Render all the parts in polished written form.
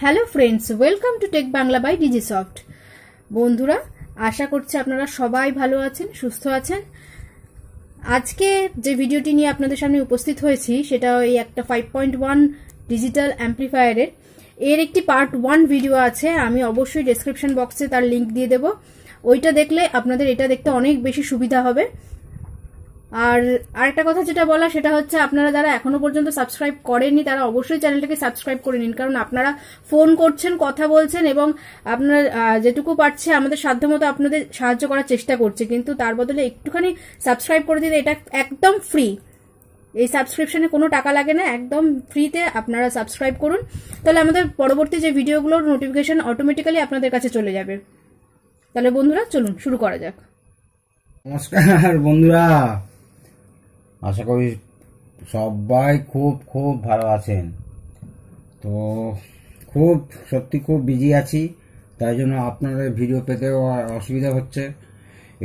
Hello friends, welcome to tech Bangla by Digisoft. বন্ধুরা, আশা করছি আপনারা সবাই ভালো আছেন, সুস্থ আছেন। আজকে যে ভিডিওটি নিয়ে আপনাদের সামনে উপস্থিত হয়েছি সেটা ওই একটা 5.1 ডিজিটাল অ্যাম্প্লিফায়ারের এর একটি পার্ট 1 ভিডিও আছে। আমি অবশ্যই ডেসক্রিপশন বক্সে তার লিঙ্ক দিয়ে দেব। ওইটা দেখলে আপনাদের এটা দেখতে অনেক বেশি সুবিধা হবে। আর আরেকটা কথা যেটা বলা সেটা হচ্ছে, আপনারা যারা এখনো পর্যন্ত সাবস্ক্রাইব করেননি তারা অবশ্যই চ্যানেলটাকে সাবস্ক্রাইব করে নিন, কারণ আপনারা ফোন করছেন, কথা বলছেন এবং আপনারা যেটুকু পারছে আমাদের সাধ্যমতো আপনাদের সাহায্য করার চেষ্টা করছে, কিন্তু তার বদলে একটুখানি সাবস্ক্রাইব করে দিলে এটা একদম ফ্রি। এই সাবস্ক্রিপশনে কোনো টাকা লাগে না, একদম ফ্রিতে আপনারা সাবস্ক্রাইব করুন, তাহলে আমাদের পরবর্তী যে ভিডিওগুলোর নোটিফিকেশন অটোমেটিক্যালি আপনাদের কাছে চলে যাবে। তাহলে বন্ধুরা চলুন শুরু করা যাক। নমস্কার বন্ধুরা, আশা করি সবাই খুব খুব ভালো আছেন। তো সত্যি খুব বিজি আছি, তাই জন্য আপনাদের ভিডিও পেতেও অসুবিধা হচ্ছে।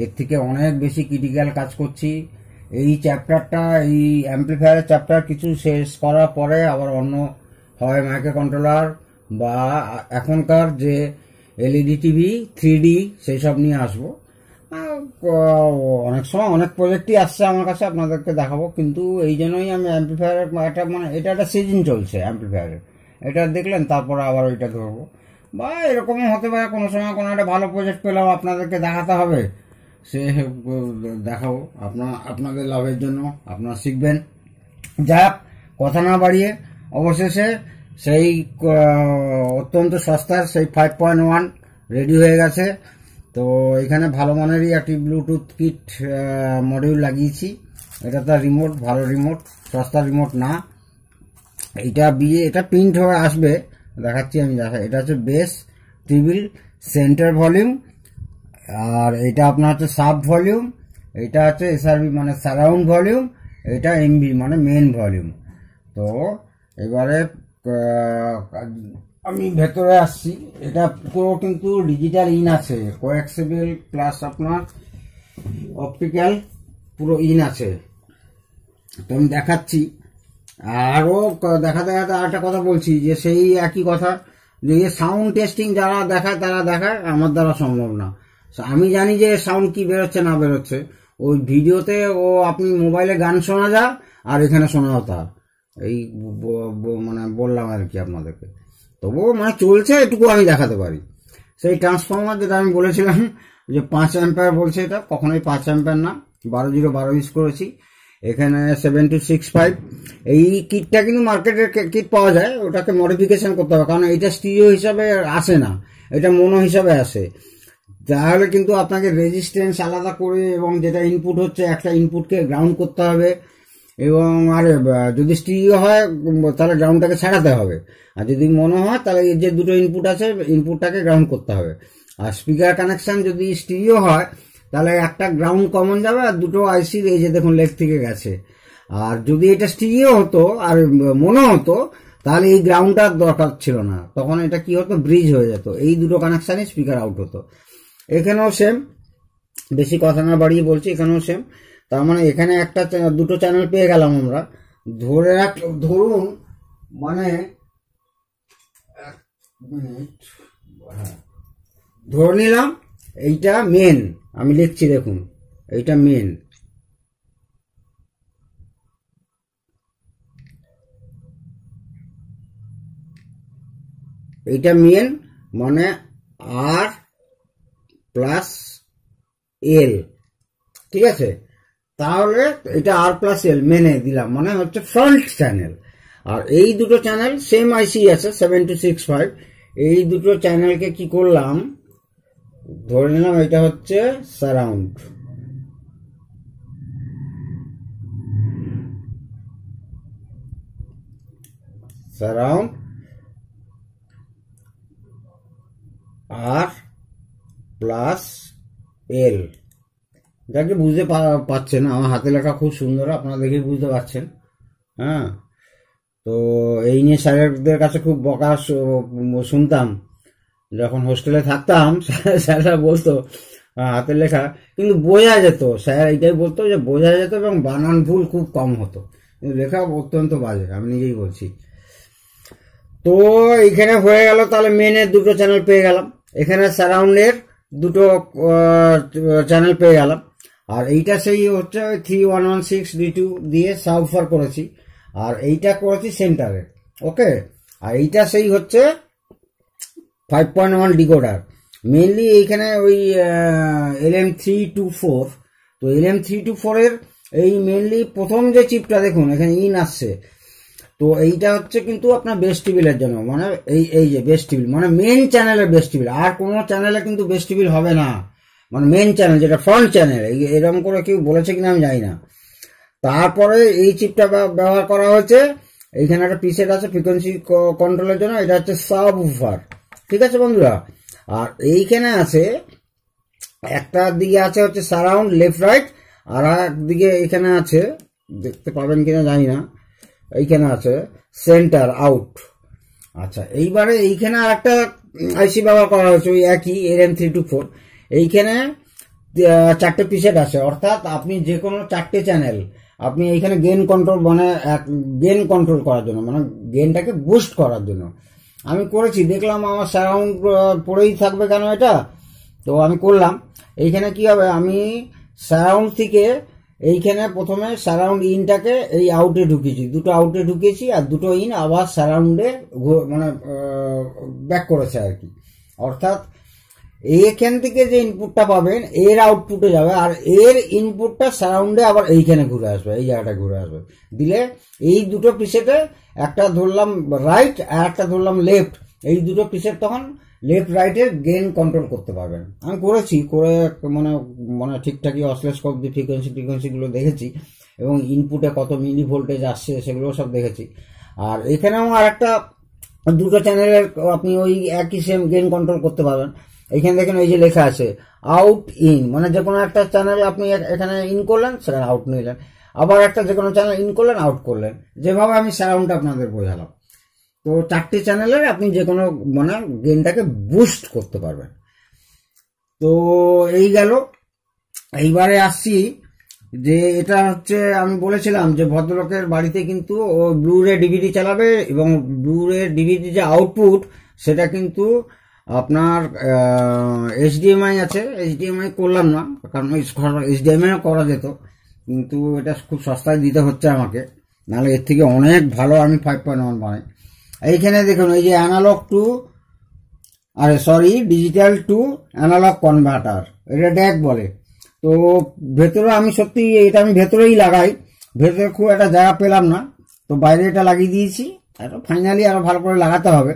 এর থেকে অনেক বেশি ক্রিটিক্যাল কাজ করছি। এই চ্যাপ্টারটা, এই অ্যাম্প্লিফায়ারের চ্যাপ্টার কিছু শেষ করার পরে আবার অন্য হয় মাইক্রো কন্ট্রোলার বা এখনকার যে এলইডি টিভি 3D সেই সব নিয়ে আসবো। অনেক সময় অনেক প্রজেক্টই আসছে আমার কাছে, আপনাদেরকে দেখাবো। কিন্তু এই জন্যই আমি অ্যাম্প্লিফায়ারের একটা এটা একটা সিজন চলছে অ্যাম্প্লিফায়ারের, এটা দেখলেন তারপরে আবার ওইটা ধরবো। বা এরকমও হতে পারে কোনো সময় কোনো একটা ভালো প্রজেক্ট পেলেও আপনাদেরকে দেখাতে হবে, সে দেখাবো আপনাদের লাভের জন্য, আপনারা শিখবেন। যাক, কথা না বাড়িয়ে অবশেষে সেই অত্যন্ত সস্তার সেই 5.1 রেডি হয়ে গেছে। তো এখানে ভালো মানেরই একটি ব্লুটুথ কিট মডিউল লাগিয়েছি। এটা তার রিমোট, ভালো রিমোট, সস্তা রিমোট না। এটা প্রিন্ট হয়ে আসবে, দেখাচ্ছি আমি। এটা হচ্ছে বেস, ট্রিবল, সেন্টার ভলিউম, আর এটা আপনার হচ্ছে সাব ভলিউম, এটা হচ্ছে এসআরবি মানে সারাউন্ড ভলিউম, এটা এমবি মানে মেন ভলিউম। তো এবারে আমি ভেতরে আসছি। এটা পুরো কিন্তু ডিজিটাল ইন আছে, কোএক্সিবল প্লাস আপনার অপটিক্যাল পুরো ইন আছে। তো আমি দেখাচ্ছি। আরও দেখাতে আর একটা কথা বলছি, যে সেই একই কথা, যে সাউন্ড টেস্টিং যারা দেখায় তারা দেখায়, আমার দ্বারা সম্ভব না। আমি জানি যে সাউন্ড কি বেরোচ্ছে না বেরোচ্ছে। ওই ভিডিওতে আপনি মোবাইলে গান শোনা যা, আর এখানে শোনা হতা, এই মানে বললাম আর কি আপনাদেরকে। তবুও মানে চলছে, এটুকু আমি দেখাতে পারি। সেই ট্রান্সফর্মার যেটা আমি বলেছিলাম যে 5 অ্যাম্পিয়ার বলছে, এটা কখনোই 5 অ্যাম্পিয়ার না, 12-12 ইউজ করেছি। এখানে 7265 এই কিটটা কিন্তু মার্কেটের কিট পাওয়া যায়, ওটাকে মডিফিকেশন করতে হবে, কারণ এটা স্টিরিও হিসাবে আসে না, এটা মোনো হিসাবে আসে। তাহলে কিন্তু আপনাকে রেজিস্ট্যান্স আলাদা করে, এবং যেটা ইনপুট হচ্ছে একটা ইনপুটকে গ্রাউন্ড করতে হবে, এবং আর যদি স্টিরিও হয় তাহলে গ্রাউন্ডটাকে ছাড়াতে হবে, আর যদি মনে হয় তাহলে এই যে দুটো ইনপুট আছে ইনপুটটাকে গ্রাউন্ড করতে হবে। আর স্পিকার কানেকশন যদি স্টিরিও হয় তাহলে একটা গ্রাউন্ড কমন যাবে, আর দুটো আইসির এই যে দেখুন লেগ থেকে গেছে। আর যদি এটা স্টিরিও হতো আর মনে হতো তাহলে এই গ্রাউন্ডটার দরকার ছিল না, তখন এটা কি হতো, ব্রিজ হয়ে যেত, এই দুটো কানেকশানে স্পিকার আউট হতো। এখানেও সেম, বেশি কথা না বাড়িয়ে বলছি, এখানেও সেম। তার মানে এখানে দুটো চ্যানেল পেয়ে গেলাম আমরা। ধরুন মানে ধরে নিলাম এইটা মেন, আমি লিখছি দেখুন, এইটা মেন। এইটা মেন মানে আর প্লাস এল, ঠিক আছে? তাহলে এটা আর প্লাস এল মেনে দিলাম, মানে হচ্ছে ফ্রন্ট চ্যানেল। আর এই দুটো চ্যানেল সেম আইসি আছে 7265, এই দুটো চ্যানেলকে কি করলাম, ধরে নিলাম এটা হচ্ছে সারাউন্ড, আর প্লাস এল। যাকে বুঝতে পারছেন, আমার হাতে লেখা খুব সুন্দর, আপনারা দেখে বুঝতে পারছেন। হ্যাঁ, তো এই নিয়ে স্যারদের কাছে খুব বকা শুনতাম যখন হোস্টেলে থাকতাম। স্যাররা বলতো হাতের লেখা, কিন্তু বোঝা যেত, স্যার এইটাই বলতো যে বোঝা যেত এবং বানান ভুল খুব কম হতো, কিন্তু লেখা অত্যন্ত বাজে, আমি নিজেই বলছি। তো এখানে হয়ে গেল, তাহলে মেনের দুটো চ্যানেল পেয়ে গেলাম, এখানে সারাউন্ডের দুটো চ্যানেল পেয়ে গেলাম। আর এইটা সেই হচ্ছে 3.116D2 দিয়ে সাবফার করেছি, আর এইটা করেছি সেন্টারে। ওকে, আর এইটা সেই হচ্ছে 5.1 ডিকোডার। মেনলি এইখানে ওই LM324, তো LM324 এর এই মেনলি প্রথম যে চিপটা দেখুন এখানে ইন আসছে, তো এইটা হচ্ছে কিন্তু আপনার বেস্টিবিলের জন্য, মানে এই যে বেস্টিবিল মানে মেন চ্যানেলের বেস্টিবিল, আর কোনো চ্যানেলে কিন্তু বেস্টিবিল হবে না, মানে মেন চ্যানেল যেটা ফ্রন্ট চ্যানেল, এরকম করে কেউ বলেছে কিনা আমি জানি না। তারপরে এই চিপটা ব্যবহার করা হয়েছে, এইখানে একটা পিসেট আছে ফ্রিকোয়েন্সি কন্ট্রোলের জন্য, এটা হচ্ছে সাবউফার। ঠিক আছে বন্ধুরা, আর এইখানে আছে একটা দিকে আছে হচ্ছে সারাউন্ড লেফট রাইট, আর একদিকে এখানে আছে, দেখতে পাবেন কিনা জানি না, এইখানে আছে সেন্টার আউট। আচ্ছা, এইবারে এইখানে আর একটা আইসি ব্যবহার করা হয়েছে ওই একই LM324। এইখানে 4টে পিসেট আছে, অর্থাৎ আপনি যে কোনো 4টে চ্যানেল আপনি এইখানে গেন কন্ট্রোল, মানে গেন কন্ট্রোল করার জন্য, মানে গেনটাকে বুস্ট করার জন্য আমি করেছি। দেখলাম আমার সারাউন্ড পড়েই থাকবে কেন এটা, তো আমি করলাম। এইখানে কি হবে, আমি সারাউন্ড থেকে এইখানে প্রথমে সারাউন্ড ইনটাকে এই আউটে ঢুকিয়েছি, দুটো আউটে ঢুকিয়েছি, আর দুটো ইন আবার সারাউন্ডে মানে ব্যাক করেছে আর কি। অর্থাৎ এইখান থেকে যে ইনপুটটা পাবেন এর আউটপুটে যাবে, আর এর ইনপুটটা সারাউন্ডে আবার এইখানে ঘুরে আসবে, এই জায়গাটা ঘুরে আসবে। দিলে এই দুটো পিসেটে একটা ধরলাম রাইট আর একটা ধরলাম লেফট, এই দুটো পিসেট তখন লেফট রাইটের গেন কন্ট্রোল করতে পারবেন। আমি করেছি, করে মানে ঠিকঠাকই অসিলোস্কোপ দিয়ে ফ্রিকোয়েন্সিগুলো দেখেছি, এবং ইনপুটে কত মিলি ভোল্টেজ আসছে সেগুলো সব দেখেছি। আর এখানেও আর একটা দুটো চ্যানেলের আপনি ওই একই সেম গেন কন্ট্রোল করতে পারবেন। এইখানে দেখেন এই যে লেখা আছে আউট ইন, মানে যে কোনো একটা চ্যানেল আপনি এখানে ইন করলেন, সেখানে আউট নিলেন, আবার একটা যে কোনো চ্যানেল ইন করলেন, আউট করলেন, যেভাবে আমি সারাউন্ডটা আপনাদের বোঝালাম। তো 4টে চ্যানেলের আপনি যে কোনো মানে গেনটাকে বুস্ট করতে পারবেন। তো এই গেল। এইবারে আসছি যে এটা হচ্ছে আমি বলেছিলাম যে ভদ্রলোকের বাড়িতে কিন্তু ও ব্লুরে ডিভিডি চালাবে, এবং ব্লুরে ডিভিডি যে আউটপুট সেটা কিন্তু আপনার HDMI আছে। HDMI করলাম না, কারণ HDMI করা যেত, কিন্তু এটা খুব সস্তায় দিতে হচ্ছে আমাকে, নাহলে এর থেকে অনেক ভালো আমি 5.1 বানাই। এইখানে দেখুন এই যে ডিজিটাল টু অ্যানালগ কনভার্টার, এটা ড্যাক বলে। তো ভেতরে আমি সত্যি এটা আমি ভেতরেই লাগাই, ভেতরে খুব একটা জায়গা পেলাম না, তো বাইরে এটা লাগিয়ে দিয়েছি, এটা ফাইনালি আরো ভালো করে লাগাতে হবে।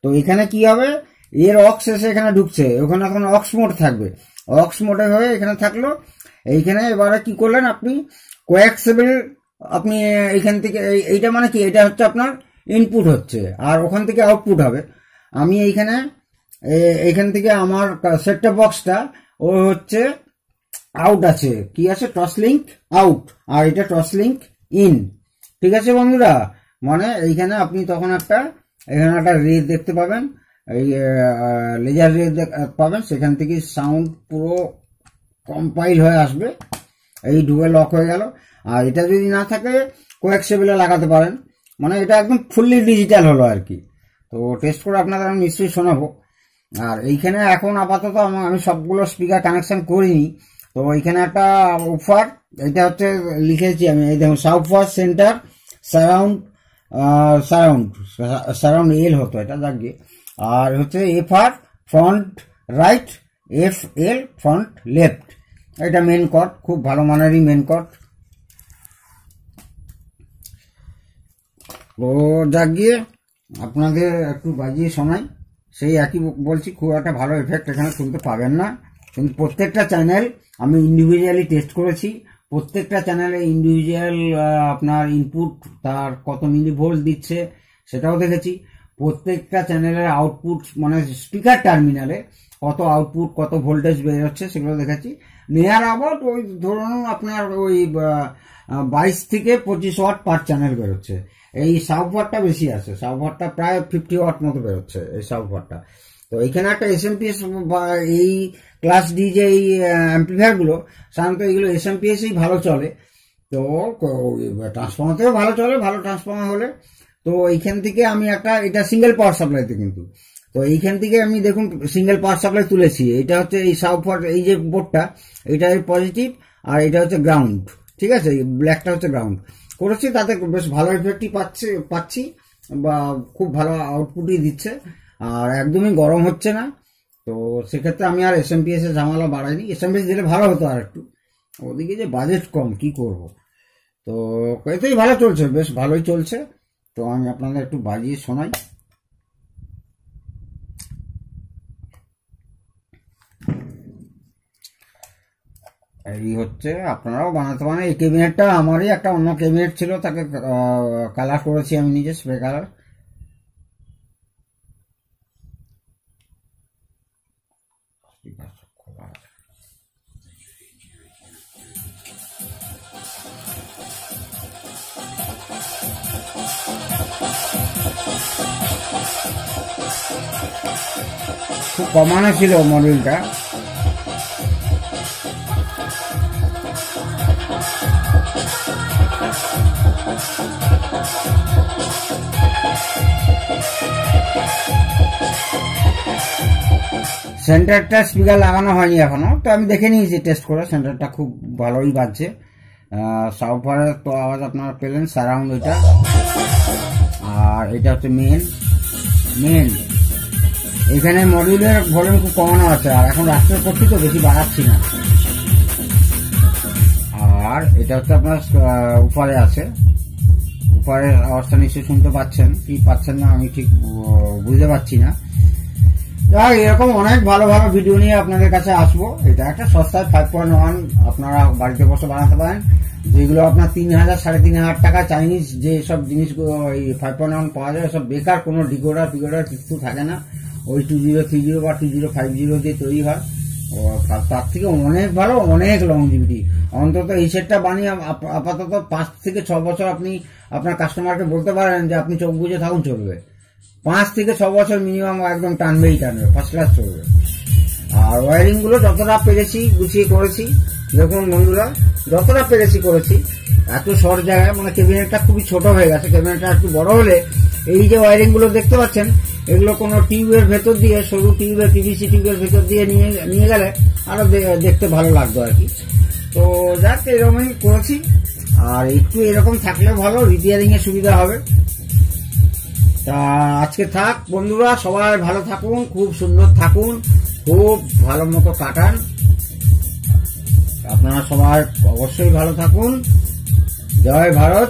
তো এখানে কি হবে, এর অক্স এসে এখানে ঢুকছে, ওখানে এখন অক্স মোড থাকবে, অক্স মোডে হয়ে এখানে থাকলো। এইখানে এবারে কি করলেন আপনি, কোয়াক্সেবল আপনি এইখান থেকে এইটা মানে কি, এটা হচ্ছে আপনার ইনপুট হচ্ছে, আর ওখান থেকে আউটপুট হবে। আমি এইখান থেকে আমার সেটটপ বক্সটা ও হচ্ছে আউট আছে, কি আছে, টসলিঙ্ক আউট, আর এটা টসলিঙ্ক ইন। ঠিক আছে বন্ধুরা, মানে এইখানে আপনি তখন এখানে একটা রে দেখতে পাবেন, এই লেজার রে পাবেন, সেখান থেকে সাউন্ড পুরো কম্পাইল হয়ে আসবে, এই ডুয়ে লক হয়ে গেল। আর এটা যদি না থাকে কোয়াক্সেবলে লাগাতে পারেন, মানে এটা একদম ফুললি ডিজিটাল হলো আর কি। তো টেস্ট করে আপনাদের আমি নিশ্চয়ই শোনাবো। আর এইখানে এখন আপাতত আমি সবগুলো স্পিকার কানেকশন করিনি, তো এইখানে একটা উফার, এটা হচ্ছে লিখেছি আমি, এই দেখুন সাবউফার সেন্টার সারাউন্ড এল হতো এটা জাগিয়ে, আর হচ্ছে FR front right, FL front left, এটা মেন কর্ড, খুব ভালো মানেরই মেন কর্ড। তো জাগিয়ে আপনাদের একটু বাজিয়ে শোনাই, সেই একই বলছি, খুব একটা ভালো এফেক্ট এখানে শুনতে পাবেন না, কিন্তু প্রত্যেকটা চ্যানেল আমি ইন্ডিভিজুয়ালি টেস্ট করেছি, প্রত্যেকটা চ্যানেলে ইন্ডিভিজুয়াল আপনার ইনপুট তার কত মিলি ভোল্ট দিচ্ছে সেটাও দেখেছি, প্রত্যেকটা চ্যানেলের আউটপুট মানে স্পিকার টার্মিনালে কত আউটপুট কত ভোল্টেজ বেরোচ্ছে সেগুলো দেখেছি। নিয়ার অ্যাবাউট ওই ধরুন আপনার ওই 22 থেকে 25 ওয়াট পার চ্যানেল বেরোচ্ছে। এই সাবওয়াটটা বেশি আছে, সাবওয়াটটা প্রায় 50 ওয়াট মতো বেরোচ্ছে এই সাবওয়াটটা। তো এইখানে একটা SMPS এই ক্লাস ডি যে এই অ্যাম্পলিফায়ার গুলো সাধারণত এইগুলো SMPS ভালো চলে, তো ট্রান্সফর্মারতেও ভালো চলে, ভালো ট্রান্সফর্মার হলে। তো তো এইখান থেকে আমি একটা, এটা সিঙ্গেল পাওয়ার সাপ্লাইতে কিন্তু, তো এইখান থেকে আমি দেখুন সিঙ্গেল পাওয়ার সাপ্লাই তুলেছি। এটা হচ্ছে এই সাউথ, এই যে বোর্ডটা এটা পজিটিভ আর এটা হচ্ছে গ্রাউন্ড, ঠিক আছে, ব্ল্যাকটা হচ্ছে গ্রাউন্ড করেছি, তাতে বেশ ভালো ইফেক্টই পাচ্ছি বা খুব ভালো আউটপুটই দিচ্ছে, আর একদমই গরম হচ্ছে না। তো সেক্ষেত্রে আমি আর SMPS এর ঝামেলা বাড়াইনি। SMPS দিলে ভালো হতো আর একটু, ওদিকে যে বাজেট কম কি করব। তো এতেই ভালো চলছে, বেশ ভালোই চলছে। তো আমি আপনাদের একটু বাজিয়ে শোনাই। এই হচ্ছে, আপনারাও বানাতে পারেন। এই ক্যাবিনেটটা আমারই একটা অন্য ক্যাবিনেট ছিল, তাকে কালার করেছি আমি নিজে, স্প্রে কালার। খুব কমানো ছিল মডেলটা। সেন্টারটা স্পিকার লাগানো হয়নি এখনো, তো আমি দেখে নিয়েছি টেস্ট করে, সেন্টারটা খুব ভালোই বাজছে। সাউফারের তো আওয়াজ আপনারা পেলেন, সারাউন্ড এটা, আর এটা হচ্ছে মেন। এখানে মডিউলের ভলিউম খুব কমানো আছে, আর এখন রাস্তায় করছি তো বেশি বাড়াচ্ছি না। আর এটা হচ্ছে আপনার উপরে আছে, উপরের আওয়াজটা নিশ্চয়ই শুনতে পাচ্ছেন, কি পাচ্ছেন না আমি ঠিক বুঝতে পারছি না। এরকম অনেক ভালো ভালো ভিডিও নিয়ে আপনাদের কাছে আসবো। এটা একটা সস্তায় 5.1 আপনারা বাড়িতে বসে বানাতে পারেন, যেগুলো আপনার 3,000 3,500 টাকা চাইনিজ যে সব জিনিসগুলো এই 5.1 পাওয়া যায়, সব বেকার, কোনো ডিকোডার কিছু থাকে না। ওই 2030 বা 2050 দিয়ে তৈরি হয়, তার থেকে অনেক ভালো, অনেক লংজিভিটি। অন্তত এই সেটটা বানিয়ে আপাতত 5 থেকে 6 বছর আপনি আপনার কাস্টমারকে বলতে পারেন যে আপনি চোখ বুঝে থাকুন, চলবে। 5 থেকে 6 বছর মিনিমাম একদম টানবে, ফার্স্ট ক্লাস চলবে। আর ওয়ারিং গুলো যতটা পেরেছি গুছিয়ে করেছি, দেখুন বন্ধুরা, যতটা পেরেছি করেছি। এত শর্ট জায়গায়, মানে ক্যাবিনেটটা খুবই ছোট হয়ে গেছে, ক্যাবিনেটটা একটু বড় হলে এই যে ওয়ারিং গুলো দেখতে পাচ্ছেন, এগুলো কোনো টিউবের ভেতর দিয়ে, সরু টিউবের, PVC টিউবের ভেতর দিয়ে নিয়ে গেলে আরো দেখতে ভালো লাগতো আর কি। তো যাক, এরকমই করেছি। আর একটু এরকম থাকলে ভালো, রিপেয়ারিং এর সুবিধা হবে। তা আজকে থাক বন্ধুরা, সবাই ভালো থাকুন, খুব সুন্দর থাকুন, খুব ভালো মতো কাটান। আপনারা সবাই অবশ্যই ভালো থাকুন। জয় ভারত।